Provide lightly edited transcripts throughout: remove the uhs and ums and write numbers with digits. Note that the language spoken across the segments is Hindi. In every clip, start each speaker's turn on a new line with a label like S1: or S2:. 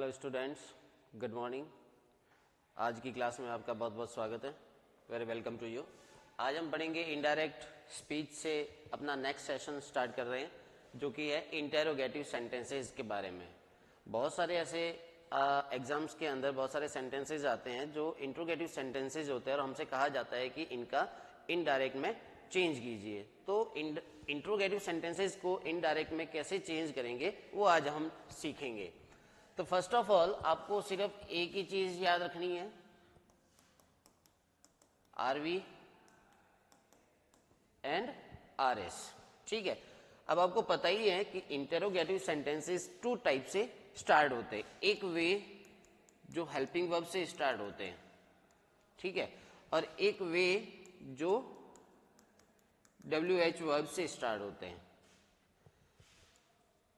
S1: Hello students, good morning. आज की क्लास में आपका बहुत बहुत स्वागत है। Very welcome to you. आज हम पढ़ेंगे इनडायरेक्ट स्पीच से अपना नेक्स्ट सेशन स्टार्ट कर रहे हैं, जो कि है इंटेरोगेटिव सेंटेंसेस के बारे में। बहुत सारे ऐसे एग्जाम्स के अंदर बहुत सारे सेंटेंसेस आते हैं जो इंट्रोगेटिव सेंटेंसेस होते हैं और हमसे कहा जाता है कि इनका इनडायरेक्ट में चेंज कीजिए। तो इंट्रोगेटिव सेंटेंसेस को इनडायरेक्ट में कैसे चेंज करेंगे वो आज हम सीखेंगे। तो फर्स्ट ऑफ ऑल आपको सिर्फ एक ही चीज याद रखनी है, आरवी एंड आरएस। ठीक है। अब आपको पता ही है कि इंटेरोगेटिव सेंटेंसेस टू टाइप से स्टार्ट होते हैं। एक वे जो हेल्पिंग वर्ब से स्टार्ट होते हैं, ठीक है, और एक वे जो WH वर्ब से स्टार्ट होते हैं।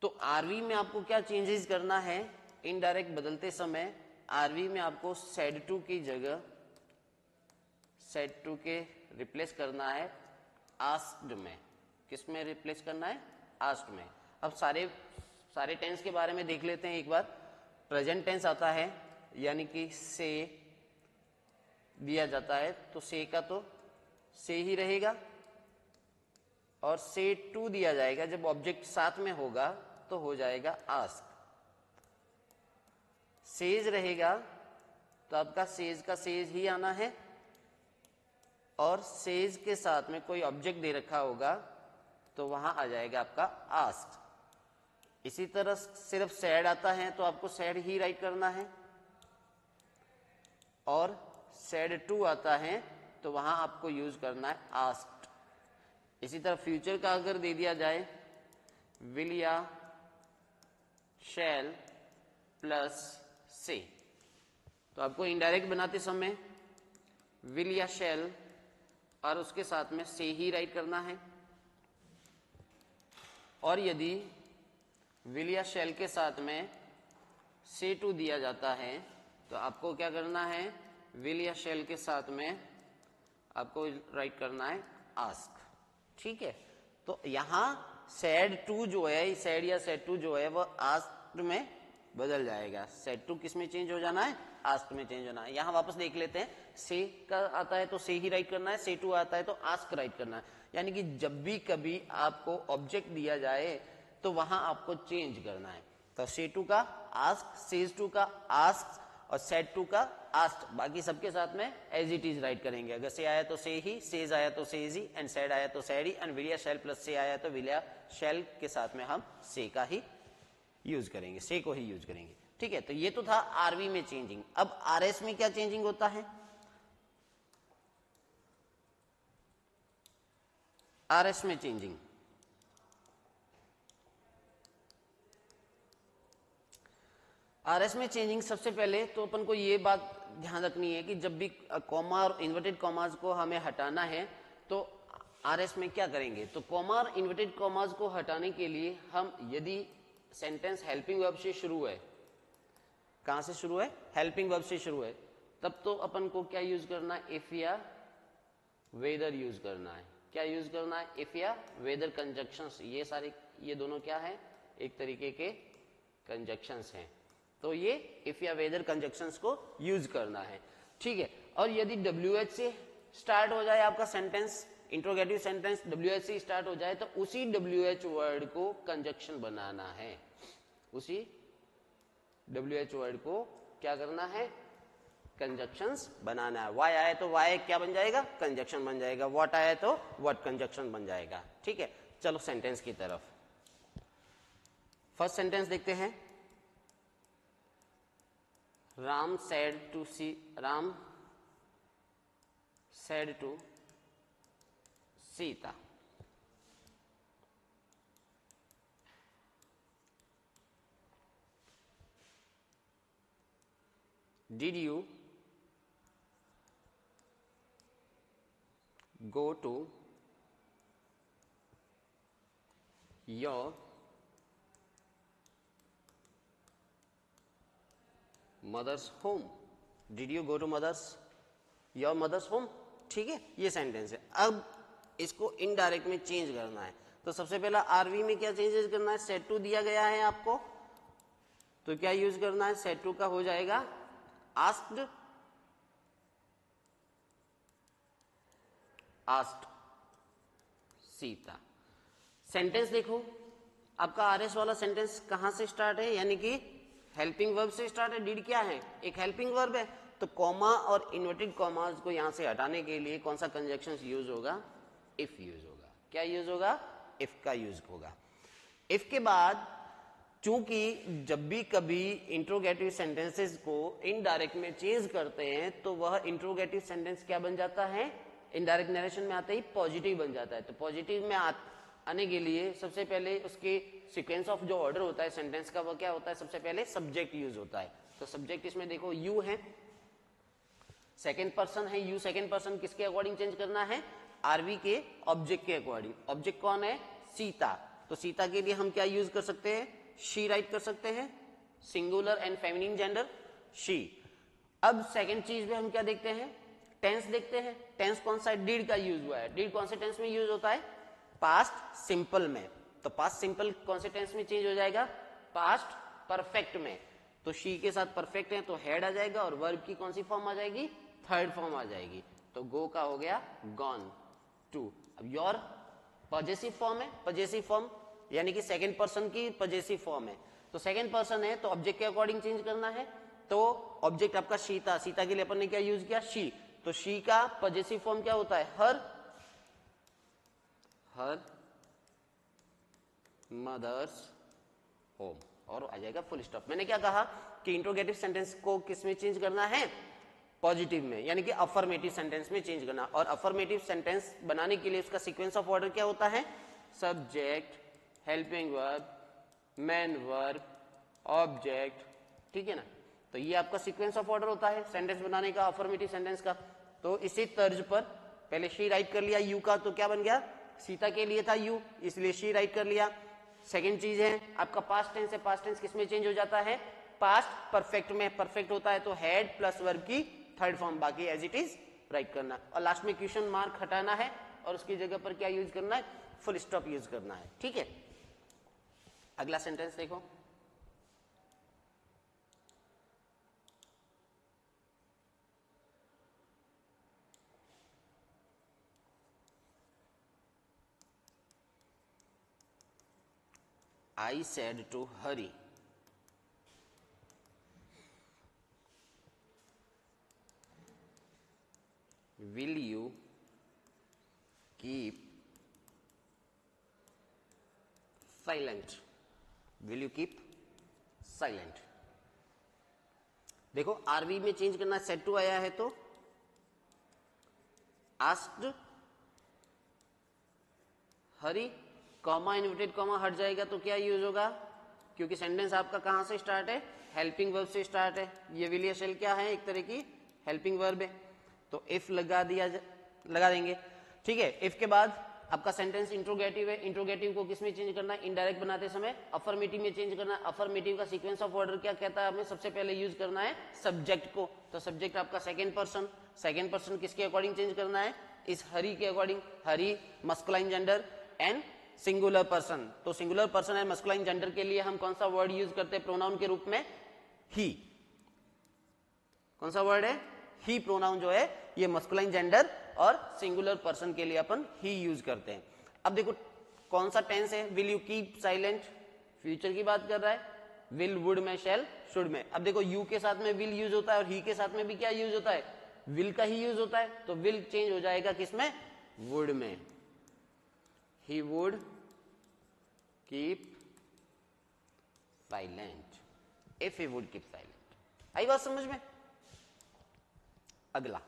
S1: तो आरवी में आपको क्या चेंजेस करना है इनडायरेक्ट बदलते समय? आरवी में आपको सेड टू की जगह सेड टू के रिप्लेस करना है आस्क्ड में। किस में रिप्लेस करना है? आस्क्ड में। अब सारे टेंस के बारे में देख लेते हैं एक बार। प्रेजेंट टेंस आता है, यानी कि से दिया जाता है तो से का तो से ही रहेगा, और से टू दिया जाएगा जब ऑब्जेक्ट साथ में होगा तो हो जाएगा आस्क। सेज रहेगा तो आपका सेज का सेज ही आना है, और सेज के साथ में कोई ऑब्जेक्ट दे रखा होगा तो वहां आ जाएगा आपका आस्क। इसी तरह सिर्फ सैड आता है तो आपको सैड ही राइट करना है, और सैड टू आता है तो वहां आपको यूज करना है आस्क्ड। इसी तरह फ्यूचर का अगर दे दिया जाए विल या शैल प्लस से, तो आपको इनडायरेक्ट बनाते समय विल या शैल और उसके साथ में से ही राइट करना है। और यदि विल या शैल के साथ में से टू दिया जाता है तो आपको क्या करना है? विल या शैल के साथ में आपको राइट करना है आस्क। ठीक है। तो यहां सैड टू जो है, सैड या सैड टू जो है वह आस्क में बदल जाएगा। सैड टू किस में चेंज हो जाना है? आस्क में चेंज होना है। यहां वापस देख लेते हैं। से का आता है तो से ही राइट करना है, से टू आता है तो आस्क राइट करना है। यानी कि जब भी कभी आपको ऑब्जेक्ट दिया जाए तो वहां आपको चेंज करना है। तो से टू का आस्क, सेज टू का आस्क, और सेड टू का आस्क। बाकी सबके साथ में एज इट इज राइट करेंगे। अगर से आया तो से ही, सेज आया तो सेज ही, एंड सैड आया तो सैड ही, एंड विल या शैल प्लस से आया तो विल या शैल के साथ में हम से का ही यूज करेंगे, से को ही यूज करेंगे। ठीक है। तो ये तो था आरवी में चेंजिंग। अब आरएस में क्या चेंजिंग होता है? आरएस में चेंजिंग, आरएस में चेंजिंग सबसे पहले तो अपन को ये बात ध्यान रखनी है कि जब भी कॉमा और इन्वर्टेड कॉमास को हमें हटाना है तो आरएस में क्या करेंगे? तो कॉमा और इन्वर्टेड कॉमास को हटाने के लिए हम, यदि सेंटेंस हेल्पिंग वर्ब से शुरू है, कहां से शुरू है? हेल्पिंग वर्ब से शुरू है, तब तो अपन को क्या यूज करना है? इफ या वेदर यूज करना है। क्या यूज करना है? इफ या वेदर कंजक्शंस। ये सारे, ये दोनों क्या है? एक तरीके के कंजक्शंस हैं। तो ये इफ या वेदर कंजक्शंस को यूज करना है। ठीक है। और यदि WH से स्टार्ट हो जाए आपका सेंटेंस, इंट्रोगेटिव सेंटेंस WH से स्टार्ट हो जाए, तो उसी WH वर्ड को कंजक्शन बनाना है। उसी WH वर्ड को क्या करना है? कंजक्शंस बनाना है। वाई आए तो वाई क्या बन जाएगा? कंजक्शन बन जाएगा। व्हाट आए तो व्हाट कंजक्शन बन जाएगा। ठीक है। चलो सेंटेंस की तरफ। फर्स्ट सेंटेंस देखते हैं। Ram said to Sita, did you go to your mother's home? Did you go to your mother's home? ठीक है। ये सेंटेंस है। अब इसको इनडायरेक्ट में चेंज करना है। तो सबसे पहला आरवी में क्या चेंजेस करना है? सेड टू दिया गया है आपको, तो क्या यूज करना है, सेट टू का हो जाएगा आस्क्ड, आस्क्ड सीता। सेंटेंस देखो, आपका आरएस वाला सेंटेंस कहां से स्टार्ट है, यानी कि हेल्पिंग वर्ब से स्टार्ट है। डीड क्या है, एक हेल्पिंग वर्ब है, तो कॉमा और इन्वर्टेड कॉमास को यहां से हटाने के लिए कौन सा कंजक्शन यूज होगा, इफ यूज होगा। क्या यूज होगा, इफ का यूज होगा। इफ के बाद चूंकि जब भी कभी इंट्रोगेटिव सेंटेंसेस को इनडायरेक्ट में चेंज करते हैं तो वह इंट्रोगेटिव सेंटेंस क्या बन जाता है, इनडायरेक्ट नरेशन में आते ही पॉजिटिव बन जाता है। तो पॉजिटिव में आने के लिए सबसे पहले उसके सीक्वेंस ऑफ जो ऑर्डर होता है सेंटेंस का, वो क्या होता है, सबसे पहले सब्जेक्ट यूज होता है। तो सब्जेक्ट इसमें देखो यू है, सेकेंड पर्सन है, यू सेकेंड पर्सन किसके अकॉर्डिंग चेंज करना है, आरवी के ऑब्जेक्ट के अकॉर्डिंग। ऑब्जेक्ट कौन है, सीता। तो सीता के लिए हम क्या यूज कर सकते हैं, शी राइट कर सकते हैं, singular and feminine gender she. अब सेकंड चीज में हम क्या देखते हैं, टेंस देखते हैं। टेंस कौन सा है, डीड का यूज हुआ है। डीड कौन से टेंस में यूज होता है, पास्ट सिंपल में। तो पास्ट सिंपल कौन से टेंस में चेंज हो जाएगा, पास्ट परफेक्ट में। तो शी के साथ परफेक्ट है तो हेड आ जाएगा, और वर्ब की कौन सी फॉर्म आ जाएगी, थर्ड फॉर्म आ जाएगी। तो गो का हो गया गॉन टू। अब योर पॉजेसिव फॉर्म है, पॉजेसिव फॉर्म यानी कि सेकंड पर्सन की पॉजेसिव फॉर्म है। तो सेकंड पर्सन है तो ऑब्जेक्ट के अकॉर्डिंग चेंज करना है। तो ऑब्जेक्ट आपका सीता, सीता के लिए अपन ने क्या यूज किया, शी। तो शी का पॉजेसिव फॉर्म क्या होता है, हर, हर मदर्स होम, और आ जाएगा फुल स्टॉप। मैंने क्या कहा कि इंट्रोगेटिव सेंटेंस को किस में चेंज करना है, पॉजिटिव में, यानी कि अफर्मेटिव सेंटेंस में चेंज करना। और अफर्मेटिव सेंटेंस बनाने के लिए उसका सीक्वेंस ऑफ ऑर्डर क्या होता है, subject, helping verb, main verb, object, ठीक है ना। तो ये आपका सीक्वेंस ऑफ ऑर्डर होता है सेंटेंस बनाने का, अफर्मेटिव सेंटेंस का। तो इसी तर्ज पर पहले शी राइट कर लिया यू का, तो क्या बन गया, सीता के लिए था यू, इसलिए शी राइट कर लिया। सेकेंड चीज है आपका पास्ट टेंस है। पास्ट टेंस किस में चेंज हो जाता है, पास्ट परफेक्ट में। परफेक्ट होता है तो हेड प्लस वर्ब की थर्ड फॉर्म, बाकी एज इट इज राइट करना। और लास्ट में क्वेश्चन मार्क हटाना है और उसकी जगह पर क्या यूज करना है, फुल स्टॉप यूज करना है, ठीक है। अगला सेंटेंस देखो, I said to hurry. Will you keep silent? Will you keep silent? देखो आरवी में चेंज करना, सेड टू आया है तो आस्क्ड हरी, कॉमा इन्वर्टेड कॉमा हट जाएगा तो क्या यूज होगा, क्योंकि सेंटेंस आपका कहां से स्टार्ट है, हेल्पिंग वर्ब से स्टार्ट है। ये विल या शेल क्या है, एक तरह की हेल्पिंग वर्ब है। तो इफ लगा देंगे, ठीक है। इफ के बाद आपका सेंटेंस इंट्रोगेटिव है। इंट्रोगेटिव को किस में चेंज करना है, इनडायरेक्ट बनाते समय अफर्मेटिव में चेंज करना है। अफर्मेटिव का सीक्वेंस ऑफ ऑर्डर क्या कहता है, हमें सबसे पहले यूज करना है सब्जेक्ट को। तो सब्जेक्ट आपका सेकंड पर्सन, सेकंड पर्सन किसके अकॉर्डिंग चेंज करना है, इस हरी के according. Hari masculine gender and singular person. तो singular person and masculine gender के लिए हम कौन सा वर्ड यूज करते हैं प्रोनाउन के रूप में, ही। कौन सा वर्ड है, ही प्रोनाउन जो है ये मस्कुलाइन जेंडर और सिंगुलर पर्सन के लिए अपन ही यूज करते हैं। अब देखो कौन सा टेंस है, will you keep silent, future की बात कर रहा है। विल, वुड में, शैल, शुड में। अब देखो यू के साथ में विल यूज होता है और ही के साथ में भी क्या यूज होता है, विल का ही यूज होता है। तो विल चेंज हो जाएगा किसमें, वुड में। He would keep silent, if he would keep silent. आई बात समझ में। अगला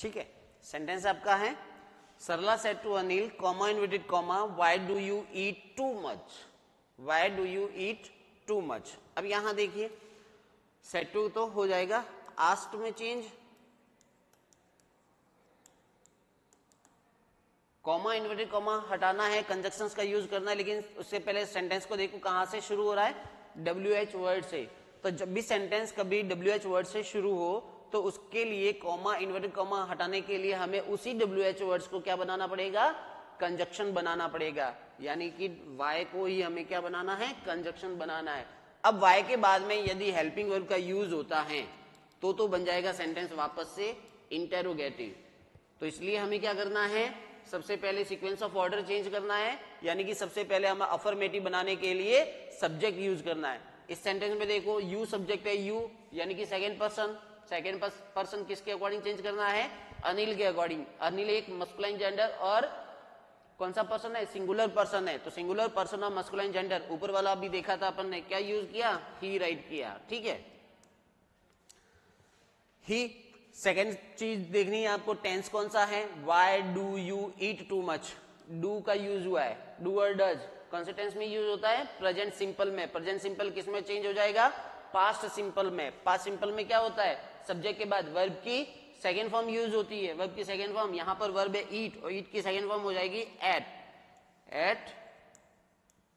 S1: ठीक है। सेंटेंस आपका है सरला said to Anil, comma inverted comma, why do you eat too much? Why do you eat too much? अब यहां देखिए said to तो हो जाएगा, asked में चेंज, कॉमा इन्वर्टेड कॉमा हटाना है, कंजक्शंस का यूज करना है, लेकिन उससे पहले सेंटेंस को देखो कहां से शुरू हो रहा है, WH वर्ड से। तो जब भी सेंटेंस कभी WH वर्ड से शुरू हो तो उसके लिए कॉमा इन्वर्टेड कॉमा हटाने के लिए हमें उसी WH वर्ड्स को क्या बनाना पड़ेगा, कंजक्शन बनाना पड़ेगा, यानी कि Y को ही हमें क्या बनाना है, कंजक्शन बनाना है। अब Y के बाद में यदि हेल्पिंग वर्ब का यूज होता है तो बन जाएगा सेंटेंस वापस से इंटेरोगेटिव। तो इसलिए हमें क्या करना है, सबसे पहले सीक्वेंस ऑफ ऑर्डर चेंज करना है, यानी कि सबसे पहले हमें अफर्मेटिव बनाने के लिए सब्जेक्ट यूज करना है। इस सेंटेंस में देखो यू सब्जेक्ट है, यू यानी कि सेकंड पर्सन किसके अकॉर्डिंग चेंज करना है, अनिल के अकॉर्डिंग। अनिल एक मस्कुलाइन जेंडर और कौन सा पर्सन है, सिंगुलर पर्सन है, तो सिंगुलर पर्सन और मस्कुलाइन जेंडर, ऊपर वाला अभी देखा था अपन ने, क्या यूज किया, ही राइट किया, ठीक है। ही सेकेंड चीज देखनी है आपको, टेंस कौन सा है, why do you eat too much, do का यूज हुआ है, डू और डज कौन से टेंस में यूज होता है, प्रेजेंट सिंपल में। प्रेजेंट सिंपल किस में चेंज हो जाएगा, पास्ट सिंपल में। पास्ट सिंपल में क्या होता है, सब्जेक्ट के बाद वर्ब की सेकेंड फॉर्म यूज होती है, वर्ब की सेकेंड फॉर्म, यहां पर वर्ब है ईट और ईट की सेकेंड फॉर्म हो जाएगी ate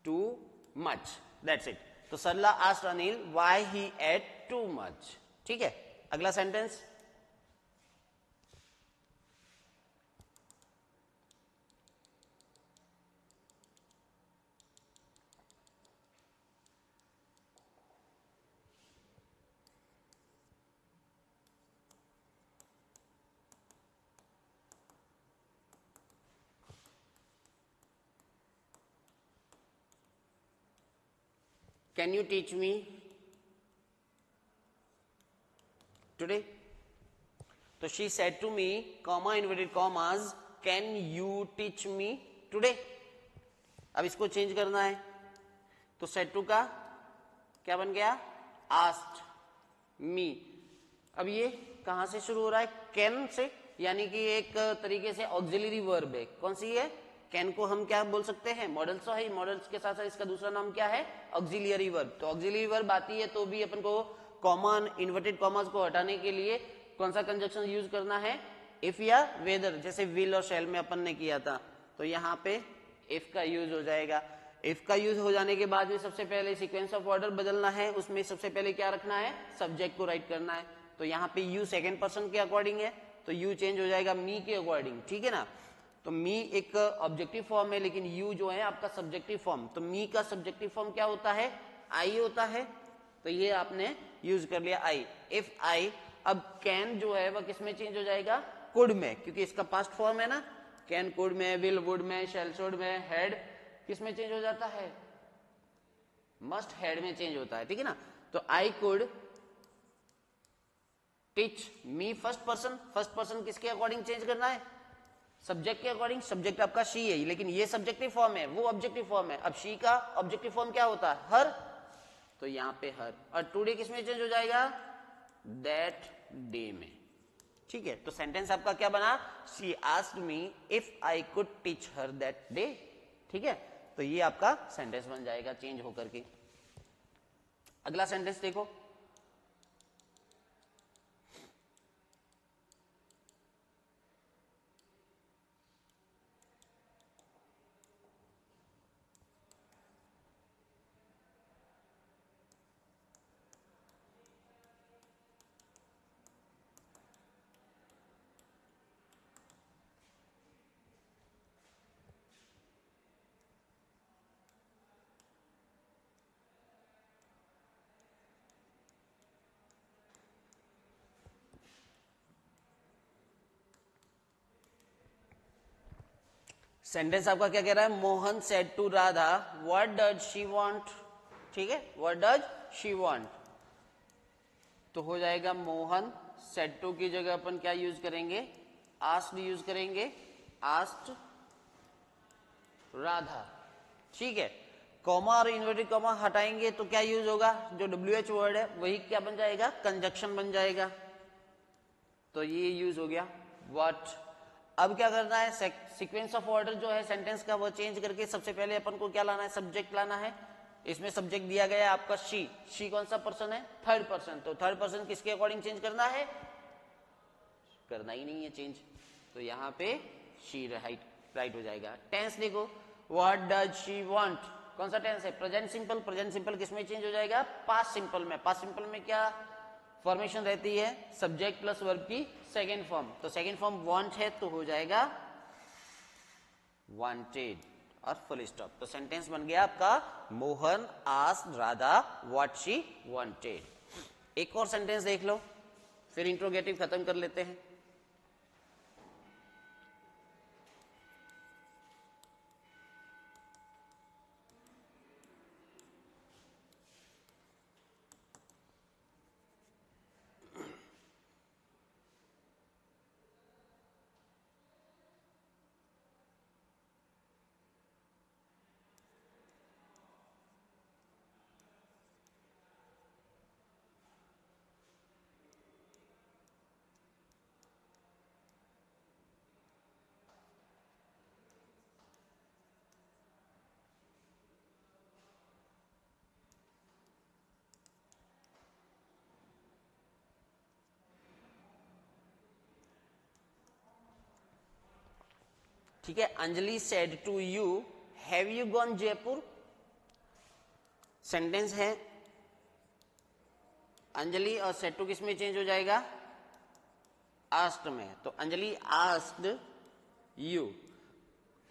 S1: too much, that's it. तो Sarla asked Anil why he ate too much, ठीक है। अगला sentence, can you teach me today? तो she said to me, comma inverted commas, can you teach me today? अब इसको चेंज करना है, तो said to का क्या बन गया, asked me। अब ये कहां से शुरू हो रहा है, can से, यानी कि एक तरीके से ऑक्सिलरी वर्ब है। कौन सी है, कैन को हम क्या बोल सकते हैं, मॉडल्स है, मॉडल्स के साथ साथ इसका दूसरा नाम क्या है, ऑक्सिलियरी वर्ब। तो ऑक्सिलियरी वर्ब आती है तो भी अपन को कॉमन इन्वर्टेड कॉमास को हटाने के लिए कौन सा कंजक्शन यूज करना है, इफ या वेदर, जैसे विल और शैल में अपन ने किया था। तो यहाँ पे इफ का यूज हो जाएगा। इफ का यूज हो जाने के बाद में सबसे पहले सीक्वेंस ऑफ ऑर्डर बदलना है, उसमें सबसे पहले क्या रखना है, सब्जेक्ट को राइट करना है। तो यहाँ पे यू सेकेंड पर्सन के अकॉर्डिंग है, तो यू चेंज हो जाएगा मी के अकॉर्डिंग, ठीक है ना। तो मी एक ऑब्जेक्टिव फॉर्म है, लेकिन यू जो है आपका सब्जेक्टिव फॉर्म। तो मी का सब्जेक्टिव फॉर्म क्या होता है, आई होता है, तो ये आपने यूज कर लिया आई, इफ आई। अब कैन जो है वह किस में चेंज हो जाएगा, कुड में, क्योंकि इसका पास्ट फॉर्म है ना, कैन कुड में, विल वुड में, शैल शुड में, हेड किस में चेंज हो जाता है, मस्ट हेड में चेंज होता है, ठीक है ना। तो I could teach me, first person किसके अकॉर्डिंग चेंज करना है, सब्जेक्ट के अकॉर्डिंग। सब्जेक्ट आपका शी है, लेकिन ये सब्जेक्टिव फॉर्म है, वो ऑब्जेक्टिव फॉर्म है। अब शी का ऑब्जेक्टिव फॉर्म क्या होता है, हर, तो यहाँ पे हर। और टुडे किस में चेंज हो जाएगा, दैट डे में, ठीक है। तो सेंटेंस आपका क्या बना, she asked me if I could teach her that day, ठीक है। तो ये आपका सेंटेंस बन जाएगा चेंज होकर के। अगला सेंटेंस देखो, सेंटेंस आपका क्या कह रहा है, Mohan said to Radha what does she want, ठीक है, व्हाट डज शी वांट। तो हो जाएगा मोहन, सेड टू की जगह अपन क्या यूज करेंगे, आस्क्ड यूज करेंगे, आस्क्ड राधा, ठीक है। कॉमा और इन्वर्टेड कॉमा हटाएंगे तो क्या यूज होगा, जो WH वर्ड है वही क्या बन जाएगा, कंजक्शन बन जाएगा। तो ये यूज हो गया व्हाट। अब क्या करना है, सीक्वेंस ऑफ ऑर्डर जो है सेंटेंस का वो चेंज करके सबसे पहले अपन को क्या लाना है, सब्जेक्ट लाना है। इसमें सब्जेक्ट दिया गया है आपका शी कौन सा पर्सन है, थर्ड पर्सन। तो थर्ड पर्सन किसके अकॉर्डिंग चेंज करना है, करना ही नहीं है चेंज, तो यहाँ पे शी राइट हो जाएगा। टेंस देखो, व्हाट डज शी वांट, कौन सा टेंस है, प्रेजेंट सिंपल। प्रेजेंट सिंपल किसमें चेंज हो जाएगा, पास्ट सिंपल में। पास्ट सिंपल में क्या फॉर्मेशन रहती है, सब्जेक्ट प्लस वर्ब की सेकेंड फॉर्म। तो सेकेंड फॉर्म वांट है तो हो जाएगा वांटेड और फुल स्टॉप। तो सेंटेंस बन गया आपका, Mohan asked Radha what she wanted. एक और सेंटेंस देख लो, फिर इंट्रोगेटिव खत्म कर लेते हैं। ठीक है, Anjali said to you have you gone Jaipur. Sentence है अंजलि और सेड टू किस में चेंज हो जाएगा, आस्क्ड में। तो Anjali asked you,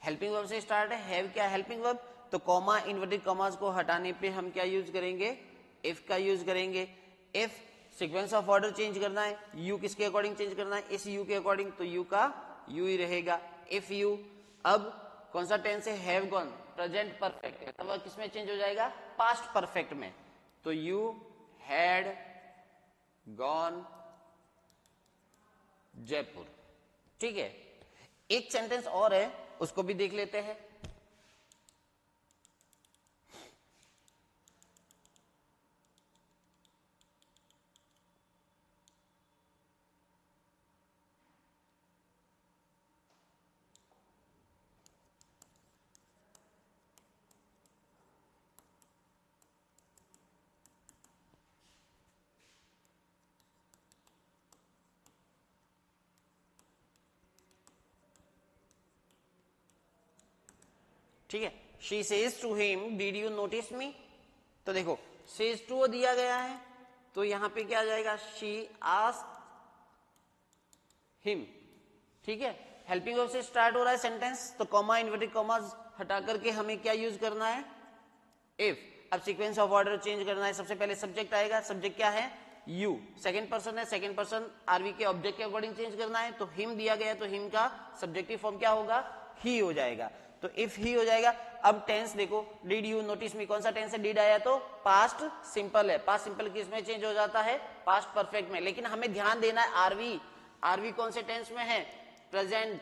S1: helping verb से स्टार्ट है, हैव क्या हेल्पिंग वर्ब, तो कॉमा इन्वर्टेड कॉमास को हटाने पे हम क्या यूज करेंगे, इफ का यूज करेंगे। If sequence of order change करना है, यू किसके अकॉर्डिंग चेंज करना है, इस यू के अकॉर्डिंग, तो यू का यू ही रहेगा। इफ यू, अब कौन सा टेंस है, हैव गॉन, प्रेजेंट परफेक्ट है, तब किसमें चेंज हो जाएगा, पास्ट परफेक्ट में। तो यू हैड गॉन जयपुर। ठीक है, एक सेंटेंस और है, उसको भी देख लेते हैं। ठीक है, she says to him did you notice me. तो देखो सेज टू दिया गया है, तो यहां पे क्या आ जाएगा, शी आस्क्ड हिम। ठीक है, हेल्पिंग वर्ब से स्टार्ट हो रहा है सेंटेंस, तो कॉमा इन्वर्टेड कॉमास हटा करके हमें क्या यूज करना है, इफ। अब सीक्वेंस ऑफ ऑर्डर चेंज करना है, सबसे पहले सब्जेक्ट आएगा, सब्जेक्ट क्या है, यू, सेकंड पर्सन है, सेकंड पर्सन आरवी के ऑब्जेक्ट के अकॉर्डिंग चेंज करना है, तो हिम दिया गया है, तो हिम का सब्जेक्टिव फॉर्म क्या होगा, ही हो जाएगा। तो इफ ही हो जाएगा। अब टेंस देखो, डिड यू नोटिस मी, कौन सा टेंस है, डिड आया तो पास्ट सिंपल है, पास्ट सिंपल किस में चेंज हो जाता है, पास्ट परफेक्ट में। लेकिन हमें ध्यान देना है आरवी, आरवी कौन से टेंस में है, प्रेजेंट।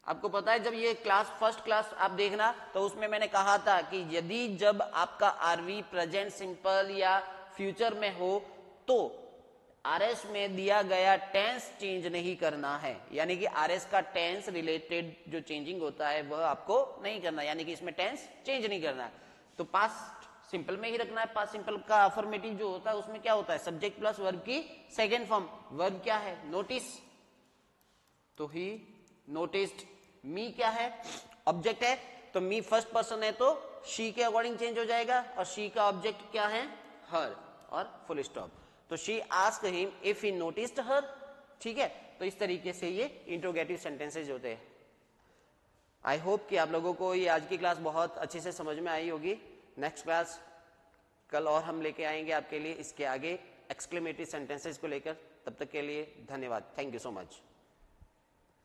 S1: आपको पता है जब ये क्लास फर्स्ट क्लास आप देखना, तो उसमें मैंने कहा था कि यदि जब आपका आरवी प्रेजेंट सिंपल या फ्यूचर में हो, तो आरएस में दिया गया टेंस चेंज नहीं करना है। यानी कि आरएस का टेंस रिलेटेड जो चेंजिंग होता है वह आपको नहीं करना, यानी कि इसमें टेंस चेंज नहीं करना है। तो पास्ट सिंपल में ही रखना है। पास्ट सिंपल का अफर्मेटिव जो होता है उसमें क्या होता है, सब्जेक्ट प्लस वर्ब की सेकेंड फॉर्म। वर्ब क्या है, नोटिस, तो ही नोटिस्ड। मी क्या है, ऑब्जेक्ट है, तो मी फर्स्ट पर्सन है तो शी के अकॉर्डिंग चेंज हो जाएगा, और शी का ऑब्जेक्ट क्या है, हर, और फुल स्टॉप। तो she asked him if he noticed her. ठीक है, तो इस तरीके से ये इंट्रोगेटिव सेंटेंसेज होते हैं। आई होप कि आप लोगों को ये आज की क्लास बहुत अच्छे से समझ में आई होगी। नेक्स्ट क्लास कल और हम लेके आएंगे आपके लिए इसके आगे एक्सक्लेमेटरी सेंटेंसेज को लेकर। तब तक के लिए धन्यवाद, थैंक यू सो मच।